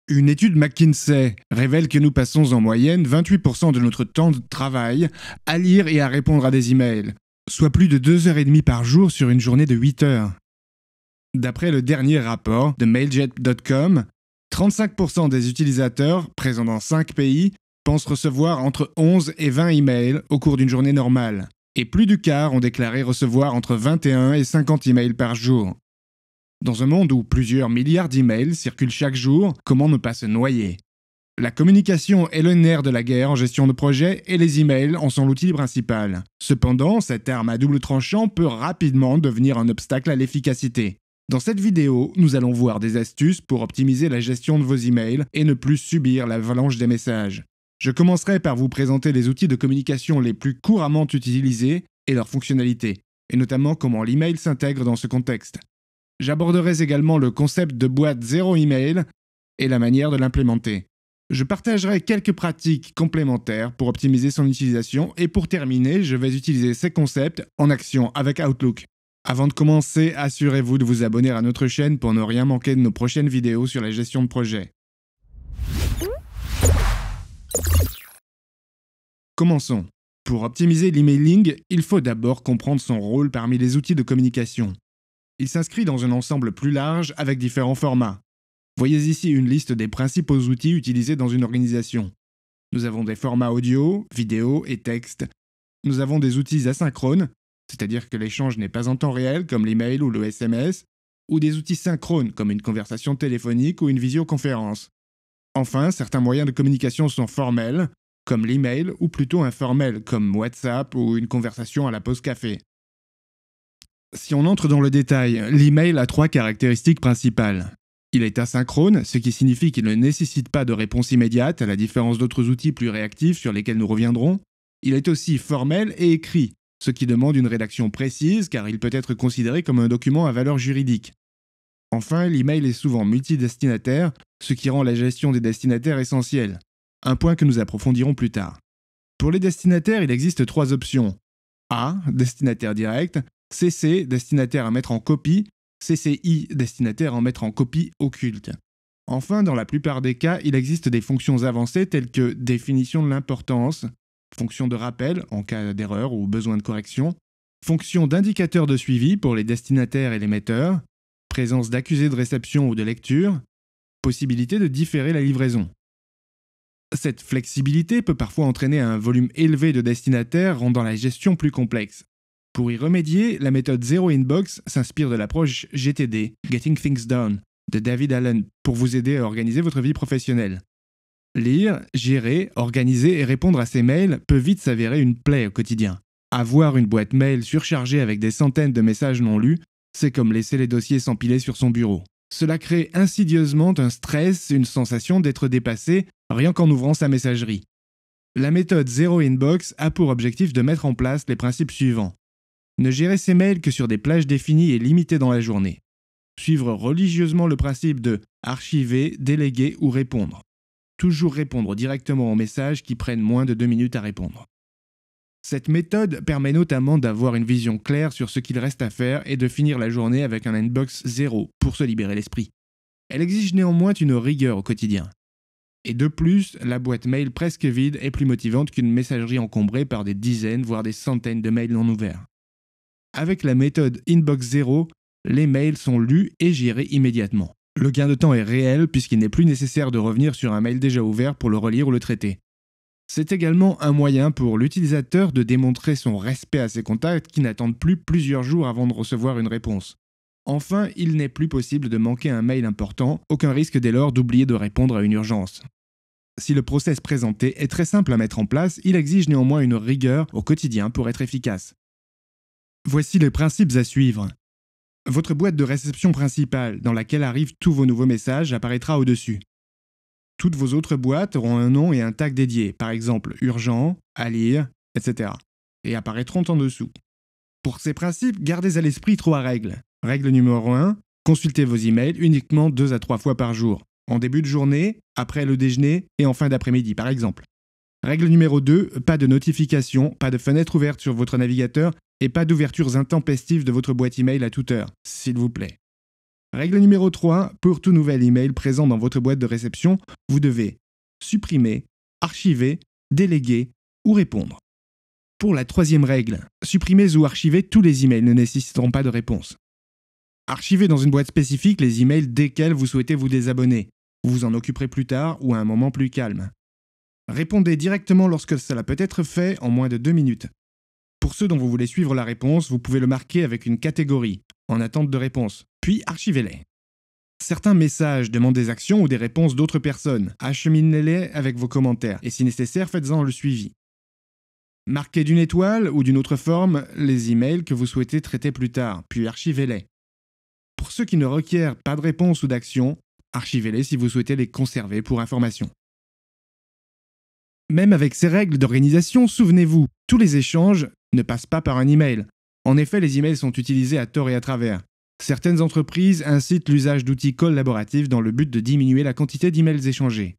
Une étude McKinsey révèle que nous passons en moyenne 28% de notre temps de travail à lire et à répondre à des emails, soit plus de 2h30 par jour sur une journée de 8 heures. D'après le dernier rapport de Mailjet.com, 35% des utilisateurs, présents dans 5 pays, pensent recevoir entre 11 et 20 emails au cours d'une journée normale, et plus du quart ont déclaré recevoir entre 21 et 50 emails par jour. Dans un monde où plusieurs milliards d'emails circulent chaque jour, comment ne pas se noyer? La communication est le nerf de la guerre en gestion de projet et les emails en sont l'outil principal. Cependant, cette arme à double tranchant peut rapidement devenir un obstacle à l'efficacité. Dans cette vidéo, nous allons voir des astuces pour optimiser la gestion de vos emails et ne plus subir l'avalanche des messages. Je commencerai par vous présenter les outils de communication les plus couramment utilisés et leurs fonctionnalités, et notamment comment l'email s'intègre dans ce contexte. J'aborderai également le concept de boîte zéro email et la manière de l'implémenter. Je partagerai quelques pratiques complémentaires pour optimiser son utilisation et pour terminer, je vais utiliser ces concepts en action avec Outlook. Avant de commencer, assurez-vous de vous abonner à notre chaîne pour ne rien manquer de nos prochaines vidéos sur la gestion de projet. Commençons. Pour optimiser l'emailing, il faut d'abord comprendre son rôle parmi les outils de communication. Il s'inscrit dans un ensemble plus large avec différents formats. Voyez ici une liste des principaux outils utilisés dans une organisation. Nous avons des formats audio, vidéo et texte. Nous avons des outils asynchrones, c'est-à-dire que l'échange n'est pas en temps réel comme l'email ou le SMS, ou des outils synchrones comme une conversation téléphonique ou une visioconférence. Enfin, certains moyens de communication sont formels, comme l'email, ou plutôt informels, comme WhatsApp ou une conversation à la pause café. Si on entre dans le détail, l'email a 3 caractéristiques principales. Il est asynchrone, ce qui signifie qu'il ne nécessite pas de réponse immédiate, à la différence d'autres outils plus réactifs sur lesquels nous reviendrons. Il est aussi formel et écrit, ce qui demande une rédaction précise car il peut être considéré comme un document à valeur juridique. Enfin, l'email est souvent multidestinataire, ce qui rend la gestion des destinataires essentielle, un point que nous approfondirons plus tard. Pour les destinataires, il existe 3 options. A. Destinataire direct. CC, destinataire à mettre en copie, CCI, destinataire à mettre en copie occulte. Enfin, dans la plupart des cas, il existe des fonctions avancées telles que définition de l'importance, fonction de rappel en cas d'erreur ou besoin de correction, fonction d'indicateur de suivi pour les destinataires et l'émetteur, présence d'accusé de réception ou de lecture, possibilité de différer la livraison. Cette flexibilité peut parfois entraîner un volume élevé de destinataires rendant la gestion plus complexe. Pour y remédier, la méthode Zero Inbox s'inspire de l'approche GTD, Getting Things Done, de David Allen, pour vous aider à organiser votre vie professionnelle. Lire, gérer, organiser et répondre à ces mails peut vite s'avérer une plaie au quotidien. Avoir une boîte mail surchargée avec des centaines de messages non lus, c'est comme laisser les dossiers s'empiler sur son bureau. Cela crée insidieusement un stress et une sensation d'être dépassé rien qu'en ouvrant sa messagerie. La méthode Zero Inbox a pour objectif de mettre en place les principes suivants. Ne gérer ses mails que sur des plages définies et limitées dans la journée. Suivre religieusement le principe de archiver, déléguer ou répondre. Toujours répondre directement aux messages qui prennent moins de 2 minutes à répondre. Cette méthode permet notamment d'avoir une vision claire sur ce qu'il reste à faire et de finir la journée avec un inbox zéro pour se libérer l'esprit. Elle exige néanmoins une rigueur au quotidien. Et de plus, la boîte mail presque vide est plus motivante qu'une messagerie encombrée par des dizaines voire des centaines de mails non ouverts. Avec la méthode Inbox Zero, les mails sont lus et gérés immédiatement. Le gain de temps est réel puisqu'il n'est plus nécessaire de revenir sur un mail déjà ouvert pour le relire ou le traiter. C'est également un moyen pour l'utilisateur de démontrer son respect à ses contacts qui n'attendent plus plusieurs jours avant de recevoir une réponse. Enfin, il n'est plus possible de manquer un mail important, aucun risque dès lors d'oublier de répondre à une urgence. Si le process présenté est très simple à mettre en place, il exige néanmoins une rigueur au quotidien pour être efficace. Voici les principes à suivre. Votre boîte de réception principale, dans laquelle arrivent tous vos nouveaux messages, apparaîtra au-dessus. Toutes vos autres boîtes auront un nom et un tag dédié, par exemple urgent, à lire, etc. et apparaîtront en dessous. Pour ces principes, gardez à l'esprit 3 règles. Règle numéro 1, consultez vos emails uniquement 2 à 3 fois par jour, en début de journée, après le déjeuner et en fin d'après-midi, par exemple. Règle numéro 2, pas de notification, pas de fenêtre ouverte sur votre navigateur et pas d'ouvertures intempestives de votre boîte email à toute heure, s'il vous plaît. Règle numéro 3, pour tout nouvel email présent dans votre boîte de réception, vous devez supprimer, archiver, déléguer ou répondre. Pour la troisième règle, supprimez ou archivez tous les emails ne nécessitant pas de réponse. Archivez dans une boîte spécifique les emails desquels vous souhaitez vous désabonner. Vous vous en occuperez plus tard ou à un moment plus calme. Répondez directement lorsque cela peut être fait en moins de 2 minutes. Pour ceux dont vous voulez suivre la réponse, vous pouvez le marquer avec une catégorie, en attente de réponse, puis archivez-les. Certains messages demandent des actions ou des réponses d'autres personnes. Acheminez-les avec vos commentaires et si nécessaire, faites-en le suivi. Marquez d'une étoile ou d'une autre forme les emails que vous souhaitez traiter plus tard, puis archivez-les. Pour ceux qui ne requièrent pas de réponse ou d'action, archivez-les si vous souhaitez les conserver pour information. Même avec ces règles d'organisation, souvenez-vous, tous les échanges ne passent pas par un email. En effet, les emails sont utilisés à tort et à travers. Certaines entreprises incitent l'usage d'outils collaboratifs dans le but de diminuer la quantité d'emails échangés.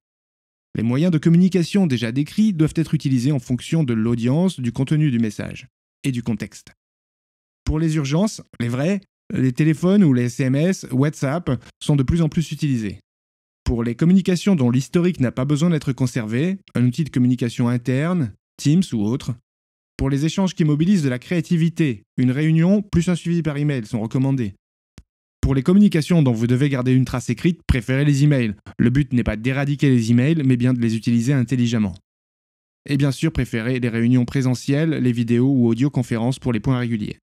Les moyens de communication déjà décrits doivent être utilisés en fonction de l'audience, du contenu du message et du contexte. Pour les urgences, les vrais, les téléphones ou les SMS, WhatsApp sont de plus en plus utilisés. Pour les communications dont l'historique n'a pas besoin d'être conservé, un outil de communication interne, Teams ou autre. Pour les échanges qui mobilisent de la créativité, une réunion plus un suivi par email sont recommandés. Pour les communications dont vous devez garder une trace écrite, préférez les emails. Le but n'est pas d'éradiquer les emails, mais bien de les utiliser intelligemment. Et bien sûr, préférez les réunions présentielles, les vidéos ou audioconférences pour les points réguliers.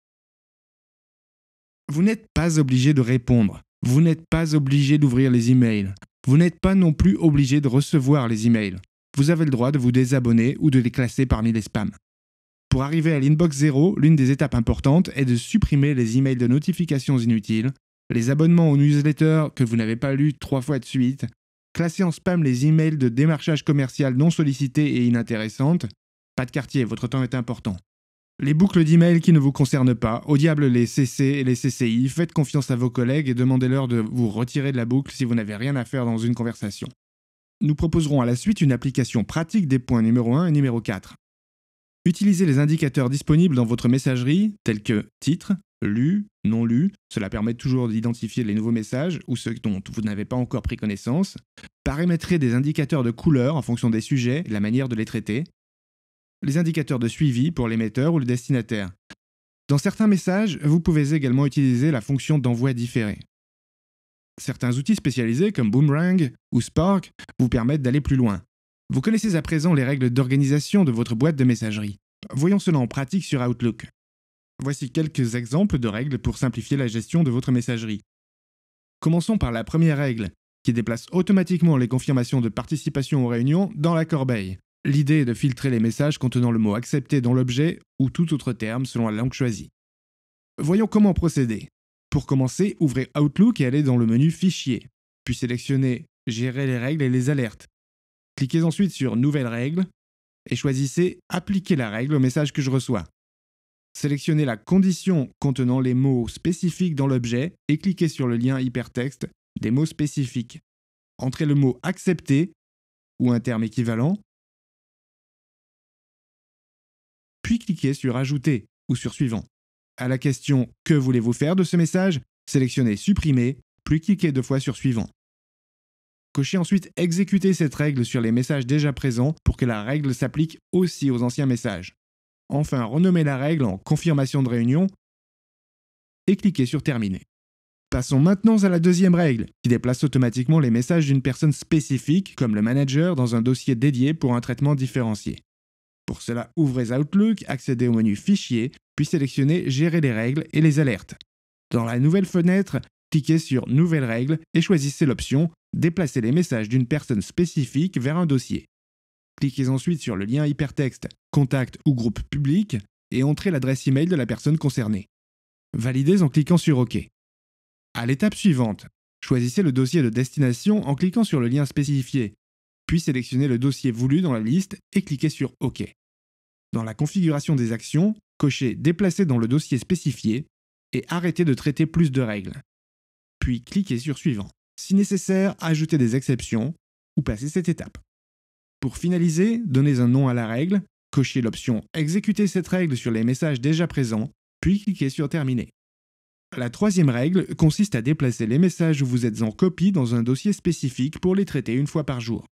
Vous n'êtes pas obligé de répondre. Vous n'êtes pas obligé d'ouvrir les emails. Vous n'êtes pas non plus obligé de recevoir les emails. Vous avez le droit de vous désabonner ou de les classer parmi les spams. Pour arriver à l'inbox 0, l'une des étapes importantes est de supprimer les emails de notifications inutiles, les abonnements aux newsletters que vous n'avez pas lus 3 fois de suite, classer en spam les emails de démarchage commercial non sollicités et inintéressantes. Pas de quartier, votre temps est important. Les boucles d'emails qui ne vous concernent pas, au diable les CC et les CCI, faites confiance à vos collègues et demandez-leur de vous retirer de la boucle si vous n'avez rien à faire dans une conversation. Nous proposerons à la suite une application pratique des points numéro 1 et numéro 4. Utilisez les indicateurs disponibles dans votre messagerie, tels que titre, lu, non lu, cela permet toujours d'identifier les nouveaux messages ou ceux dont vous n'avez pas encore pris connaissance. Paramétrez des indicateurs de couleur en fonction des sujets et de la manière de les traiter. Les indicateurs de suivi pour l'émetteur ou le destinataire. Dans certains messages, vous pouvez également utiliser la fonction d'envoi différé. Certains outils spécialisés comme Boomerang ou Spark vous permettent d'aller plus loin. Vous connaissez à présent les règles d'organisation de votre boîte de messagerie. Voyons cela en pratique sur Outlook. Voici quelques exemples de règles pour simplifier la gestion de votre messagerie. Commençons par la première règle, qui déplace automatiquement les confirmations de participation aux réunions dans la corbeille. L'idée est de filtrer les messages contenant le mot accepté dans l'objet ou tout autre terme selon la langue choisie. Voyons comment procéder. Pour commencer, ouvrez Outlook et allez dans le menu Fichier, puis sélectionnez Gérer les règles et les alertes. Cliquez ensuite sur Nouvelles règles et choisissez Appliquer la règle au message que je reçois. Sélectionnez la condition contenant les mots spécifiques dans l'objet et cliquez sur le lien hypertexte des mots spécifiques. Entrez le mot Accepter ou un terme équivalent, puis cliquez sur Ajouter ou sur Suivant. À la question « Que voulez-vous faire de ce message ?», sélectionnez Supprimer, puis cliquez 2 fois sur Suivant. Cochez ensuite Exécuter cette règle sur les messages déjà présents pour que la règle s'applique aussi aux anciens messages. Enfin, renommez la règle en Confirmation de réunion et cliquez sur Terminer. Passons maintenant à la deuxième règle, qui déplace automatiquement les messages d'une personne spécifique, comme le manager, dans un dossier dédié pour un traitement différencié. Pour cela, ouvrez Outlook, accédez au menu Fichier, puis sélectionnez Gérer les règles et les alertes. Dans la nouvelle fenêtre, cliquez sur Nouvelles règles et choisissez l'option Déplacer les messages d'une personne spécifique vers un dossier. Cliquez ensuite sur le lien hypertexte Contact ou groupe public et entrez l'adresse email de la personne concernée. Validez en cliquant sur OK. À l'étape suivante, choisissez le dossier de destination en cliquant sur le lien spécifié, puis sélectionnez le dossier voulu dans la liste et cliquez sur OK. Dans la configuration des actions, cochez Déplacer dans le dossier spécifié et arrêtez de traiter plus de règles. Puis cliquez sur Suivant. Si nécessaire, ajoutez des exceptions ou passez cette étape. Pour finaliser, donnez un nom à la règle, cochez l'option Exécuter cette règle sur les messages déjà présents, puis cliquez sur Terminer. La troisième règle consiste à déplacer les messages où vous êtes en copie dans un dossier spécifique pour les traiter une fois par jour.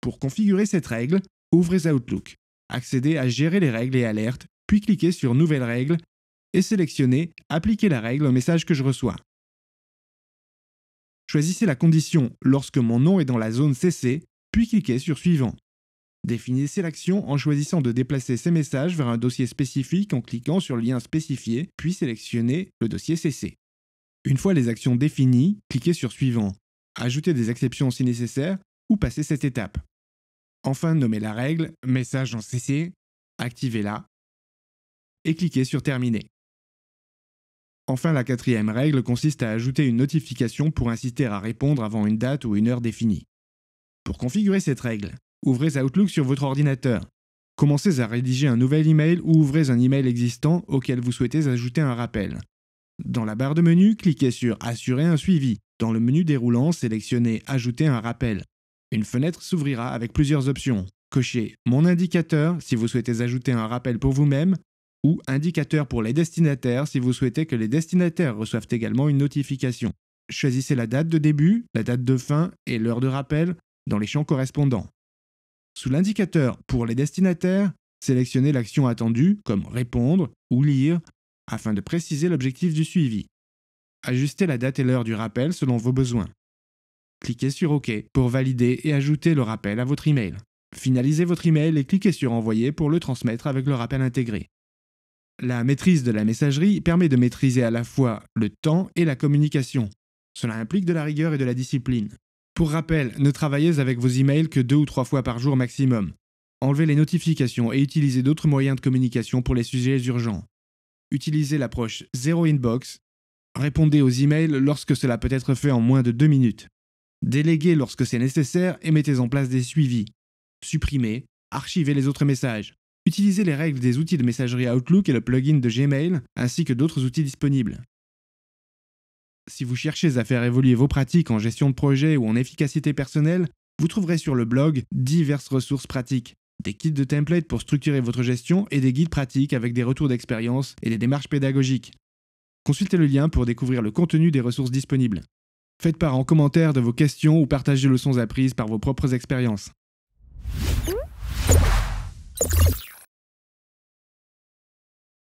Pour configurer cette règle, ouvrez Outlook, accédez à Gérer les règles et alertes, puis cliquez sur Nouvelles règles et sélectionnez Appliquer la règle au message que je reçois. Choisissez la condition lorsque mon nom est dans la zone CC, puis cliquez sur Suivant. Définissez l'action en choisissant de déplacer ces messages vers un dossier spécifique en cliquant sur le lien spécifié, puis sélectionnez le dossier CC. Une fois les actions définies, cliquez sur Suivant. Ajoutez des exceptions si nécessaire ou passez cette étape. Enfin, nommez la règle Message en CC, activez-la et cliquez sur Terminer. Enfin, la quatrième règle consiste à ajouter une notification pour inciter à répondre avant une date ou une heure définie. Pour configurer cette règle, ouvrez Outlook sur votre ordinateur. Commencez à rédiger un nouvel email ou ouvrez un email existant auquel vous souhaitez ajouter un rappel. Dans la barre de menu, cliquez sur Assurer un suivi. Dans le menu déroulant, sélectionnez Ajouter un rappel. Une fenêtre s'ouvrira avec plusieurs options. Cochez Mon indicateur si vous souhaitez ajouter un rappel pour vous-même ou Indicateur pour les destinataires si vous souhaitez que les destinataires reçoivent également une notification. Choisissez la date de début, la date de fin et l'heure de rappel dans les champs correspondants. Sous l'indicateur pour les destinataires, sélectionnez l'action attendue comme Répondre ou Lire afin de préciser l'objectif du suivi. Ajustez la date et l'heure du rappel selon vos besoins. Cliquez sur OK pour valider et ajouter le rappel à votre email. Finalisez votre email et cliquez sur Envoyer pour le transmettre avec le rappel intégré. La maîtrise de la messagerie permet de maîtriser à la fois le temps et la communication. Cela implique de la rigueur et de la discipline. Pour rappel, ne travaillez avec vos emails que 2 ou 3 fois par jour maximum. Enlevez les notifications et utilisez d'autres moyens de communication pour les sujets urgents. Utilisez l'approche Zero Inbox. Répondez aux emails lorsque cela peut être fait en moins de 2 minutes. Déléguez lorsque c'est nécessaire et mettez en place des suivis. Supprimez, archivez les autres messages. Utilisez les règles des outils de messagerie Outlook et le plugin de Gmail, ainsi que d'autres outils disponibles. Si vous cherchez à faire évoluer vos pratiques en gestion de projet ou en efficacité personnelle, vous trouverez sur le blog diverses ressources pratiques, des kits de templates pour structurer votre gestion et des guides pratiques avec des retours d'expérience et des démarches pédagogiques. Consultez le lien pour découvrir le contenu des ressources disponibles. Faites part en commentaire de vos questions ou partagez leçons apprises par vos propres expériences.